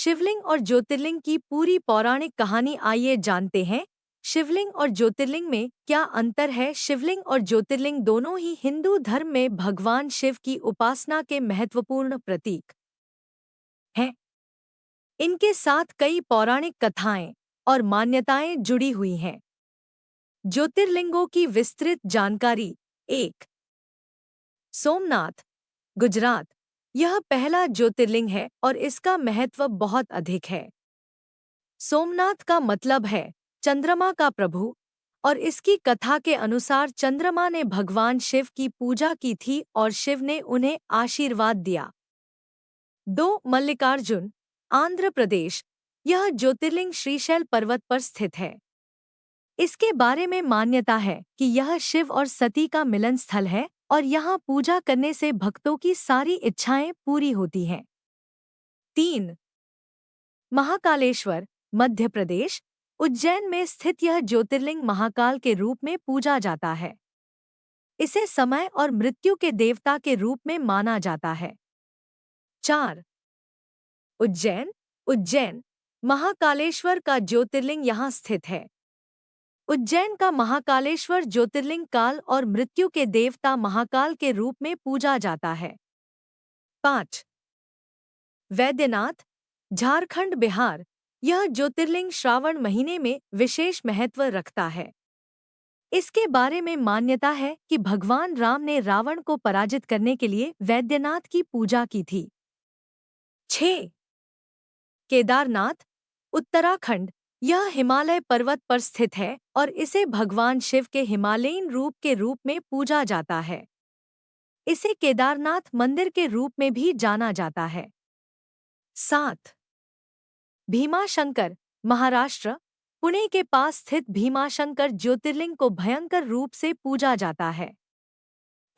शिवलिंग और ज्योतिर्लिंग की पूरी पौराणिक कहानी आइए जानते हैं। शिवलिंग और ज्योतिर्लिंग में क्या अंतर है? शिवलिंग और ज्योतिर्लिंग दोनों ही हिंदू धर्म में भगवान शिव की उपासना के महत्वपूर्ण प्रतीक हैं। इनके साथ कई पौराणिक कथाएं और मान्यताएं जुड़ी हुई हैं। ज्योतिर्लिंगों की विस्तृत जानकारी। 1. सोमनाथ, गुजरात। यह पहला ज्योतिर्लिंग है और इसका महत्व बहुत अधिक है। सोमनाथ का मतलब है चंद्रमा का प्रभु, और इसकी कथा के अनुसार चंद्रमा ने भगवान शिव की पूजा की थी और शिव ने उन्हें आशीर्वाद दिया। 2. मल्लिकार्जुन, आंध्र प्रदेश। यह ज्योतिर्लिंग श्रीशैल पर्वत पर स्थित है। इसके बारे में मान्यता है कि यह शिव और सती का मिलन स्थल है और यहाँ पूजा करने से भक्तों की सारी इच्छाएं पूरी होती हैं। 3. महाकालेश्वर, मध्य प्रदेश। उज्जैन में स्थित यह ज्योतिर्लिंग महाकाल के रूप में पूजा जाता है। इसे समय और मृत्यु के देवता के रूप में माना जाता है। 4. उज्जैन, उज्जैन। महाकालेश्वर का ज्योतिर्लिंग यहाँ स्थित है। उज्जैन का महाकालेश्वर ज्योतिर्लिंग काल और मृत्यु के देवता महाकाल के रूप में पूजा जाता है। 5. वैद्यनाथ, झारखंड, बिहार। यह ज्योतिर्लिंग श्रावण महीने में विशेष महत्व रखता है। इसके बारे में मान्यता है कि भगवान राम ने रावण को पराजित करने के लिए वैद्यनाथ की पूजा की थी। 6. केदारनाथ, उत्तराखंड। यह हिमालय पर्वत पर स्थित है और इसे भगवान शिव के हिमालयीन रूप के रूप में पूजा जाता है। इसे केदारनाथ मंदिर के रूप में भी जाना जाता है। 7. भीमाशंकर, महाराष्ट्र। पुणे के पास स्थित भीमाशंकर ज्योतिर्लिंग को भयंकर रूप से पूजा जाता है।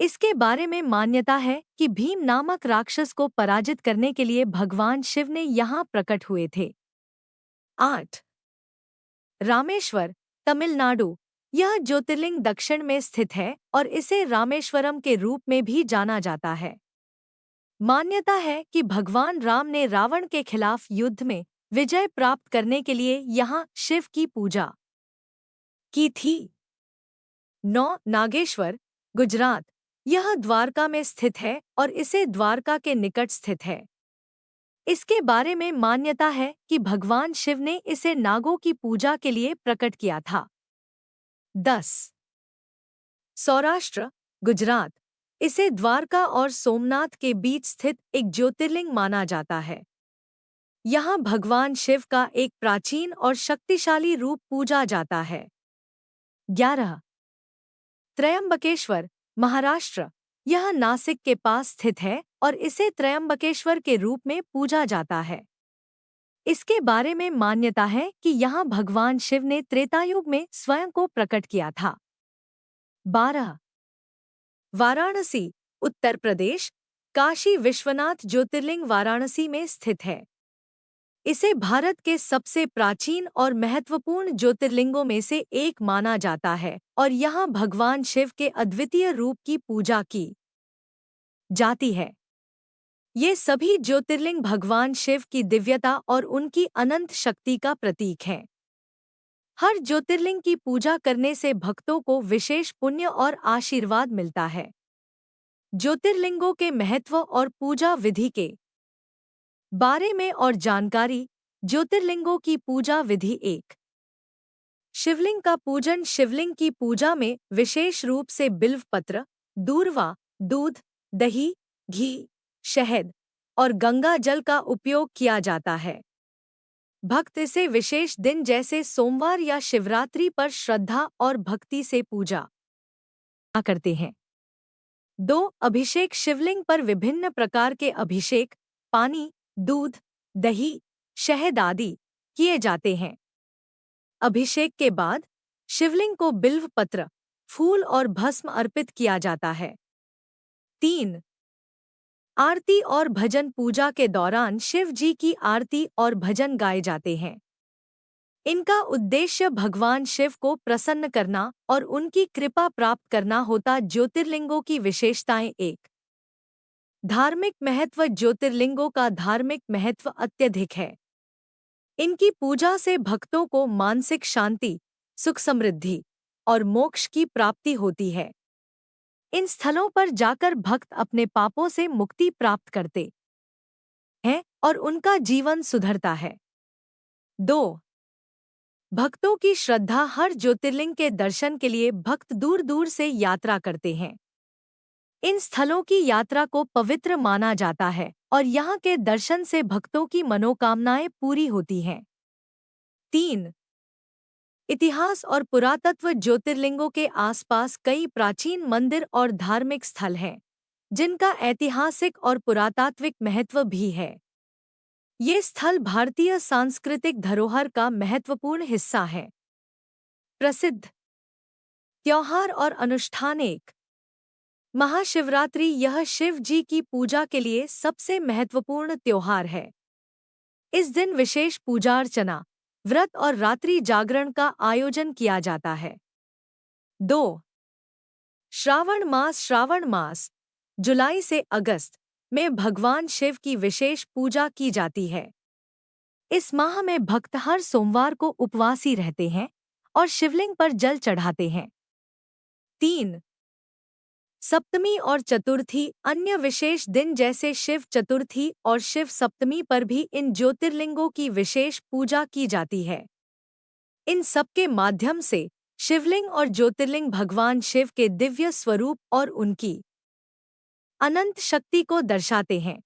इसके बारे में मान्यता है कि भीम नामक राक्षस को पराजित करने के लिए भगवान शिव ने यहाँ प्रकट हुए थे। 8. रामेश्वर, तमिलनाडु। यह ज्योतिर्लिंग दक्षिण में स्थित है और इसे रामेश्वरम के रूप में भी जाना जाता है। मान्यता है कि भगवान राम ने रावण के खिलाफ युद्ध में विजय प्राप्त करने के लिए यहाँ शिव की पूजा की थी। 9. नागेश्वर, गुजरात। यह द्वारका में स्थित है और इसे द्वारका के निकट स्थित है। इसके बारे में मान्यता है कि भगवान शिव ने इसे नागों की पूजा के लिए प्रकट किया था। 10. सौराष्ट्र, गुजरात। इसे द्वारका और सोमनाथ के बीच स्थित एक ज्योतिर्लिंग माना जाता है। यहाँ भगवान शिव का एक प्राचीन और शक्तिशाली रूप पूजा जाता है। 11. त्रयंबकेश्वर, महाराष्ट्र। यह नासिक के पास स्थित है और इसे त्रयंबकेश्वर के रूप में पूजा जाता है। इसके बारे में मान्यता है कि यहाँ भगवान शिव ने त्रेतायुग में स्वयं को प्रकट किया था। 12. वाराणसी, उत्तर प्रदेश। काशी विश्वनाथ ज्योतिर्लिंग वाराणसी में स्थित है। इसे भारत के सबसे प्राचीन और महत्वपूर्ण ज्योतिर्लिंगों में से एक माना जाता है और यहाँ भगवान शिव के अद्वितीय रूप की पूजा की जाती है। ये सभी ज्योतिर्लिंग भगवान शिव की दिव्यता और उनकी अनंत शक्ति का प्रतीक हैं। हर ज्योतिर्लिंग की पूजा करने से भक्तों को विशेष पुण्य और आशीर्वाद मिलता है। ज्योतिर्लिंगों के महत्व और पूजा विधि के बारे में और जानकारी। ज्योतिर्लिंगों की पूजा विधि। 1. शिवलिंग का पूजन। शिवलिंग की पूजा में विशेष रूप से बिल्व पत्र, दूर्वा, दूध, दही, घी, शहद और गंगा जल का उपयोग किया जाता है। भक्त इसे विशेष दिन जैसे सोमवार या शिवरात्रि पर श्रद्धा और भक्ति से पूजा करते हैं। 2. अभिषेक। शिवलिंग पर विभिन्न प्रकार के अभिषेक, पानी, दूध, दही, शहद आदि किए जाते हैं। अभिषेक के बाद शिवलिंग को बिल्व पत्र, फूल और भस्म अर्पित किया जाता है। 3. आरती और भजन। पूजा के दौरान शिव जी की आरती और भजन गाए जाते हैं। इनका उद्देश्य भगवान शिव को प्रसन्न करना और उनकी कृपा प्राप्त करना होता। ज्योतिर्लिंगों की विशेषताएं। 1. धार्मिक महत्व। ज्योतिर्लिंगों का धार्मिक महत्व अत्यधिक है। इनकी पूजा से भक्तों को मानसिक शांति, सुख समृद्धि और मोक्ष की प्राप्ति होती है। इन स्थलों पर जाकर भक्त अपने पापों से मुक्ति प्राप्त करते हैं और उनका जीवन सुधरता है। 2. भक्तों की श्रद्धा। हर ज्योतिर्लिंग के दर्शन के लिए भक्त दूर दूर से यात्रा करते हैं। इन स्थलों की यात्रा को पवित्र माना जाता है और यहाँ के दर्शन से भक्तों की मनोकामनाएं पूरी होती हैं। 3. इतिहास और पुरातत्व। ज्योतिर्लिंगों के आसपास कई प्राचीन मंदिर और धार्मिक स्थल हैं, जिनका ऐतिहासिक और पुरातात्विक महत्व भी है। ये स्थल भारतीय सांस्कृतिक धरोहर का महत्वपूर्ण हिस्सा है। प्रसिद्ध त्योहार और अनुष्ठान। 1. महाशिवरात्रि। यह शिव जी की पूजा के लिए सबसे महत्वपूर्ण त्योहार है। इस दिन विशेष पूजा अर्चना, व्रत और रात्रि जागरण का आयोजन किया जाता है। 2. श्रावण मास। श्रावण मास जुलाई से अगस्त में भगवान शिव की विशेष पूजा की जाती है। इस माह में भक्त हर सोमवार को उपवासी रहते हैं और शिवलिंग पर जल चढ़ाते हैं। 3. सप्तमी और चतुर्थी। अन्य विशेष दिन जैसे शिव चतुर्थी और शिव सप्तमी पर भी इन ज्योतिर्लिंगों की विशेष पूजा की जाती है। इन सबके माध्यम से शिवलिंग और ज्योतिर्लिंग भगवान शिव के दिव्य स्वरूप और उनकी अनंत शक्ति को दर्शाते हैं।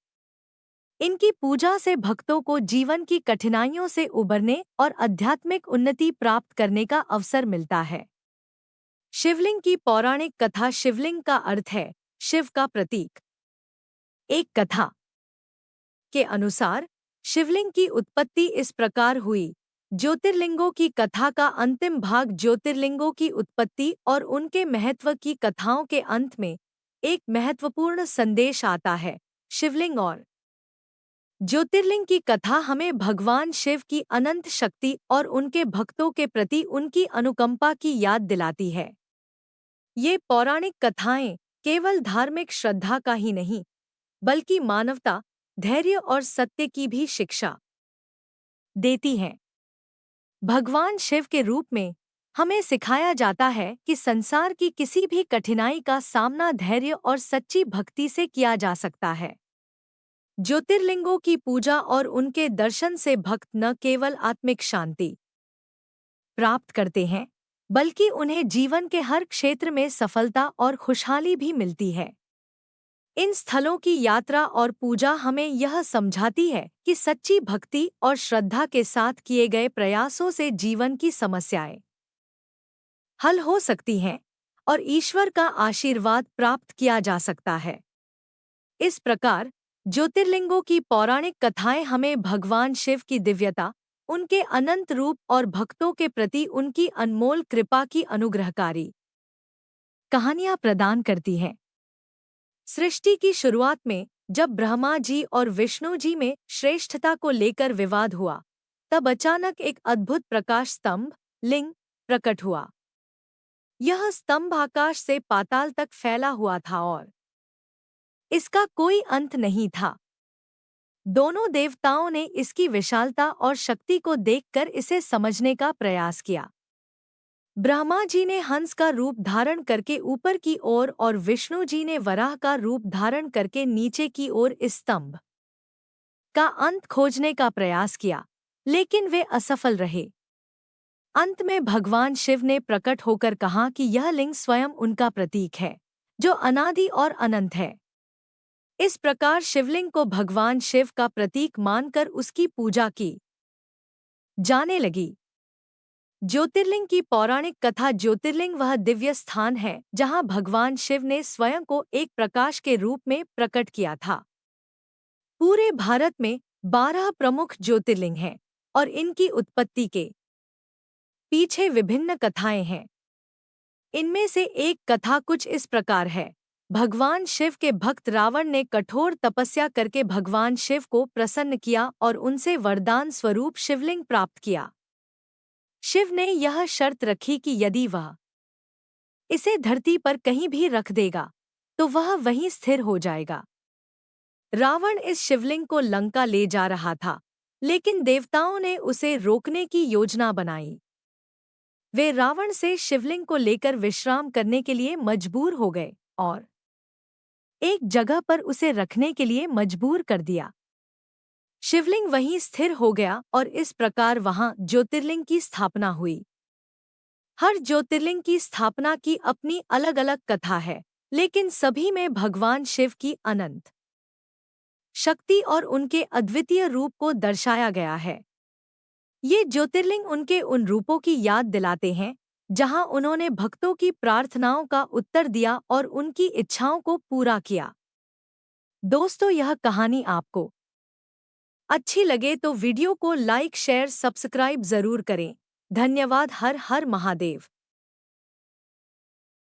इनकी पूजा से भक्तों को जीवन की कठिनाइयों से उबरने और आध्यात्मिक उन्नति प्राप्त करने का अवसर मिलता है। शिवलिंग की पौराणिक कथा। शिवलिंग का अर्थ है शिव का प्रतीक। एक कथा के अनुसार शिवलिंग की उत्पत्ति इस प्रकार हुई। ज्योतिर्लिंगों की कथा का अंतिम भाग। ज्योतिर्लिंगों की उत्पत्ति और उनके महत्व की कथाओं के अंत में एक महत्वपूर्ण संदेश आता है। शिवलिंग और ज्योतिर्लिंग की कथा हमें भगवान शिव की अनंत शक्ति और उनके भक्तों के प्रति उनकी अनुकंपा की याद दिलाती है। ये पौराणिक कथाएं केवल धार्मिक श्रद्धा का ही नहीं, बल्कि मानवता, धैर्य और सत्य की भी शिक्षा देती हैं। भगवान शिव के रूप में हमें सिखाया जाता है कि संसार की किसी भी कठिनाई का सामना धैर्य और सच्ची भक्ति से किया जा सकता है। ज्योतिर्लिंगों की पूजा और उनके दर्शन से भक्त न केवल आत्मिक शांति प्राप्त करते हैं, बल्कि उन्हें जीवन के हर क्षेत्र में सफलता और खुशहाली भी मिलती है। इन स्थलों की यात्रा और पूजा हमें यह समझाती है कि सच्ची भक्ति और श्रद्धा के साथ किए गए प्रयासों से जीवन की समस्याएं हल हो सकती हैं और ईश्वर का आशीर्वाद प्राप्त किया जा सकता है। इस प्रकार ज्योतिर्लिंगों की पौराणिक कथाएं हमें भगवान शिव की दिव्यता, उनके अनंत रूप और भक्तों के प्रति उनकी अनमोल कृपा की अनुग्रहकारी कहानियां प्रदान करती हैं। सृष्टि की शुरुआत में जब ब्रह्मा जी और विष्णु जी में श्रेष्ठता को लेकर विवाद हुआ, तब अचानक एक अद्भुत प्रकाश स्तंभ लिंग प्रकट हुआ। यह स्तंभ आकाश से पाताल तक फैला हुआ था और इसका कोई अंत नहीं था। दोनों देवताओं ने इसकी विशालता और शक्ति को देखकर इसे समझने का प्रयास किया। ब्रह्मा जी ने हंस का रूप धारण करके ऊपर की ओर और विष्णु जी ने वराह का रूप धारण करके नीचे की ओर इस स्तंभ का अंत खोजने का प्रयास किया, लेकिन वे असफल रहे। अंत में भगवान शिव ने प्रकट होकर कहा कि यह लिंग स्वयं उनका प्रतीक है, जो अनादि और अनंत है। इस प्रकार शिवलिंग को भगवान शिव का प्रतीक मानकर उसकी पूजा की जाने लगी। ज्योतिर्लिंग की पौराणिक कथा। ज्योतिर्लिंग वह दिव्य स्थान है जहां भगवान शिव ने स्वयं को एक प्रकाश के रूप में प्रकट किया था। पूरे भारत में 12 प्रमुख ज्योतिर्लिंग हैं और इनकी उत्पत्ति के पीछे विभिन्न कथाएं हैं। इनमें से एक कथा कुछ इस प्रकार है। भगवान शिव के भक्त रावण ने कठोर तपस्या करके भगवान शिव को प्रसन्न किया और उनसे वरदान स्वरूप शिवलिंग प्राप्त किया। शिव ने यह शर्त रखी कि यदि वह इसे धरती पर कहीं भी रख देगा तो वह वहीं स्थिर हो जाएगा। रावण इस शिवलिंग को लंका ले जा रहा था, लेकिन देवताओं ने उसे रोकने की योजना बनाई। वे रावण से शिवलिंग को लेकर विश्राम करने के लिए मजबूर हो गए और एक जगह पर उसे रखने के लिए मजबूर कर दिया। शिवलिंग वहीं स्थिर हो गया और इस प्रकार वहां ज्योतिर्लिंग की स्थापना हुई। हर ज्योतिर्लिंग की स्थापना की अपनी अलग अलग कथा है, लेकिन सभी में भगवान शिव की अनंत शक्ति और उनके अद्वितीय रूप को दर्शाया गया है। ये ज्योतिर्लिंग उनके उन रूपों की याद दिलाते हैं जहां उन्होंने भक्तों की प्रार्थनाओं का उत्तर दिया और उनकी इच्छाओं को पूरा किया। दोस्तों, यह कहानी आपको अच्छी लगे तो वीडियो को लाइक शेयर सब्सक्राइब जरूर करें। धन्यवाद। हर हर महादेव।